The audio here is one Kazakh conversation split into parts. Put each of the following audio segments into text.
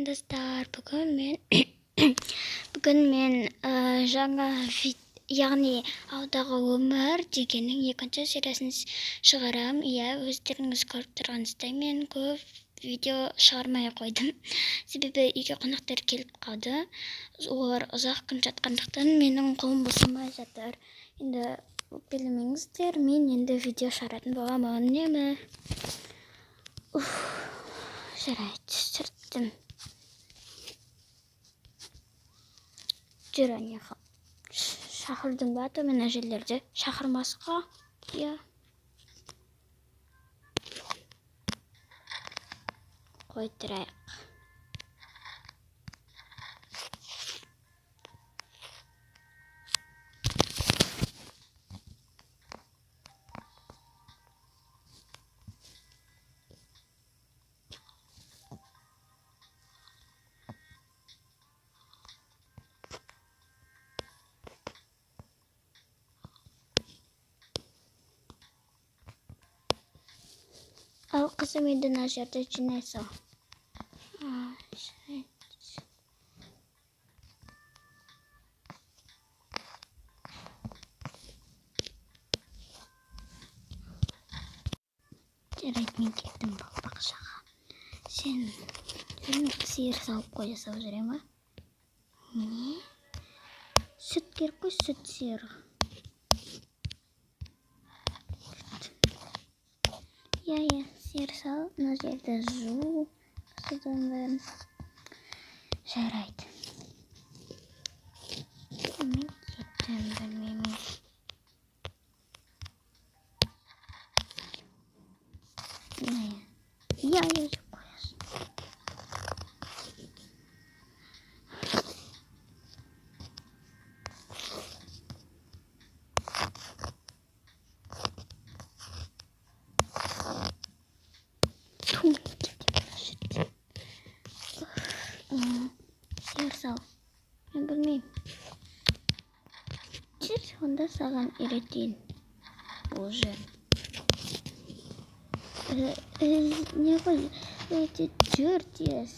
достар, бүгін мен жаңа яғни ауылдағы өмір дегеннің екінші сериясын шығарам. Иә, өздеріңіз көріп тұрғаныңыздай мен көп видео шығармай қойдым. Себебі үйге қонақтар келіп қалды. Олар ұзақ күн жатқандықтан менің қолым босамай жатыр. Енді өкпелемеңіздер, мен енді видео шығаратын боламын, үнемі. Жарайды, сүрттім. Жүр, әне шақырдың ба ата мен әжелерді? Шақырмасқа? Иә. Қой тұрайық. Ал қызым енді мына жерді жинай сал. Жарайды, мен кеттім бақшаға. Сен сиыр салып қоя сау жүре ма? Не? Сүт керек қой, сүт сиырға. Иә, сиыр сал, мына жерді жу. Содан бәрін. Жарайды. Мен кеттім, білмеймін. Иә, жеп қоясың. Сиыр сал. Мен білмеймін. Жүр, онда саған үйретейін. Бұл жер. Не ғой? Жүр тез.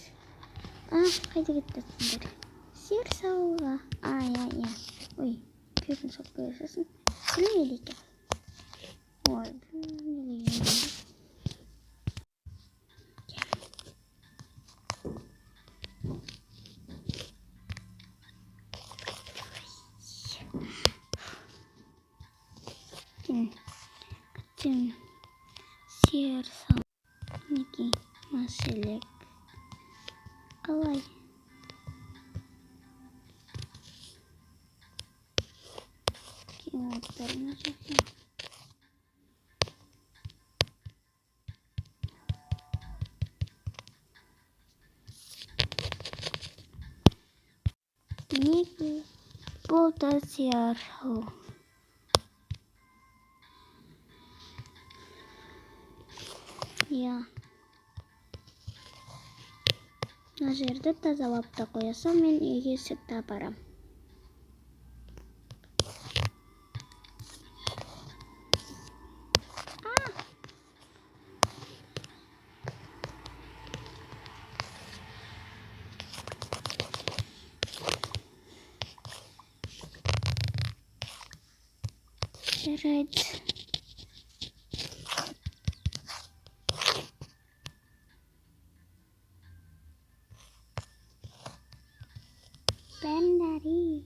Қайда кеттіңдер? Сиыр салуға. Иә. Ой, күйетін салып қоясың. Білмейді екен. Ой, білмейді екен. Күтім сиыр сал. Неге мәселек қалай? Кейін отарына жақын. Неге болды сиыр сал? Иә. Мына жерді тазалап та қоясам, мен үйге сүтті апарам. Жарайды. Бәмдәри.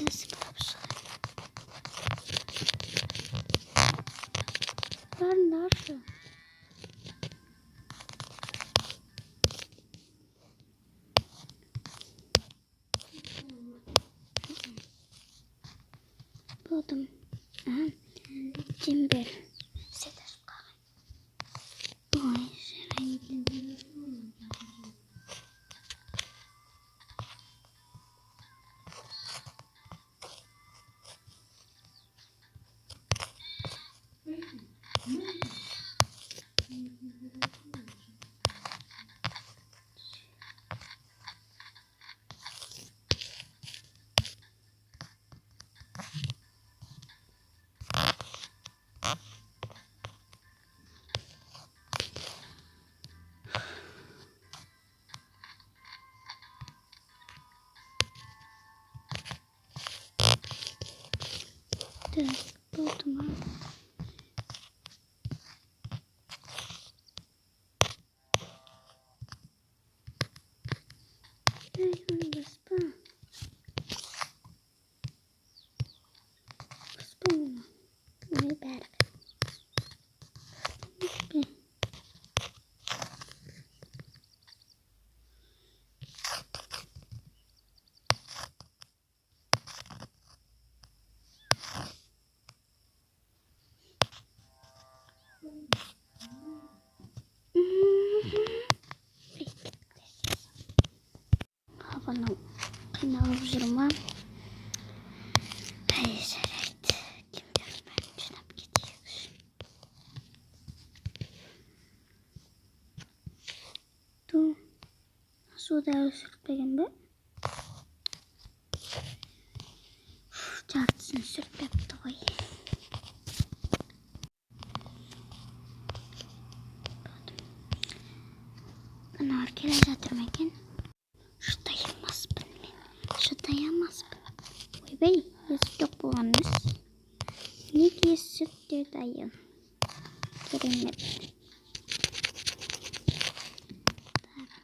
сыпырып шығайын. Барыңдаршы. Болдым. Тембер. Сеташ қағай. Ой, жарайды. Болдым. Havanın қиналып жүрма. Жарайды. Кімдер бәрін жинап кетейік. Суда сүртпеген бе? Жартысын сүртпепті ғой. Анар келе жатыр ма екен? Шыдayamazбын. Ойбай, есік жоқ болғанымыз. Неге сүртте дайын? Керемет.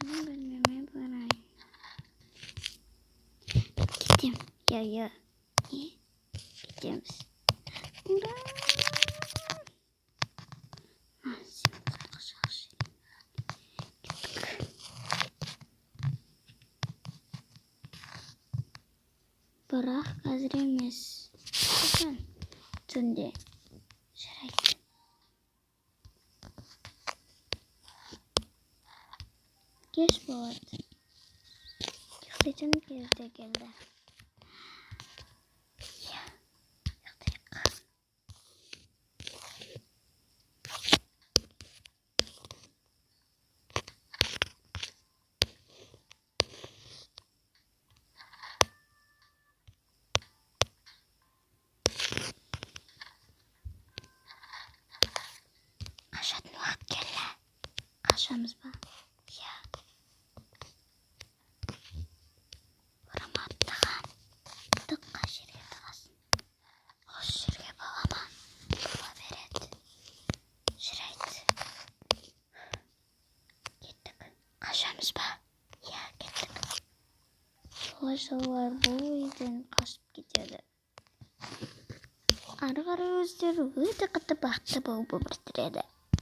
Мен бөлмеме барайын. Кетем. Я. Кетеміз. Ура! Сен қырқышақ жел. Бірақ қазір емес. Қашан? Түнде. Жарайды. Кеш болады. Ұйықтайтын кезде келді. Ұйықтайық. Қашатын уақыт келді. Қашамыз ба? Ораматтаған. Тұққа жерге тығасын. Осы жерге бола ма? Бола береді. Жарайды. Кеттік. Қашамыз ба? Кеттік. Солай бұл үйден қашып кетеді. Ары қарай өздері өте қатты бақытты болып өмір сүреді.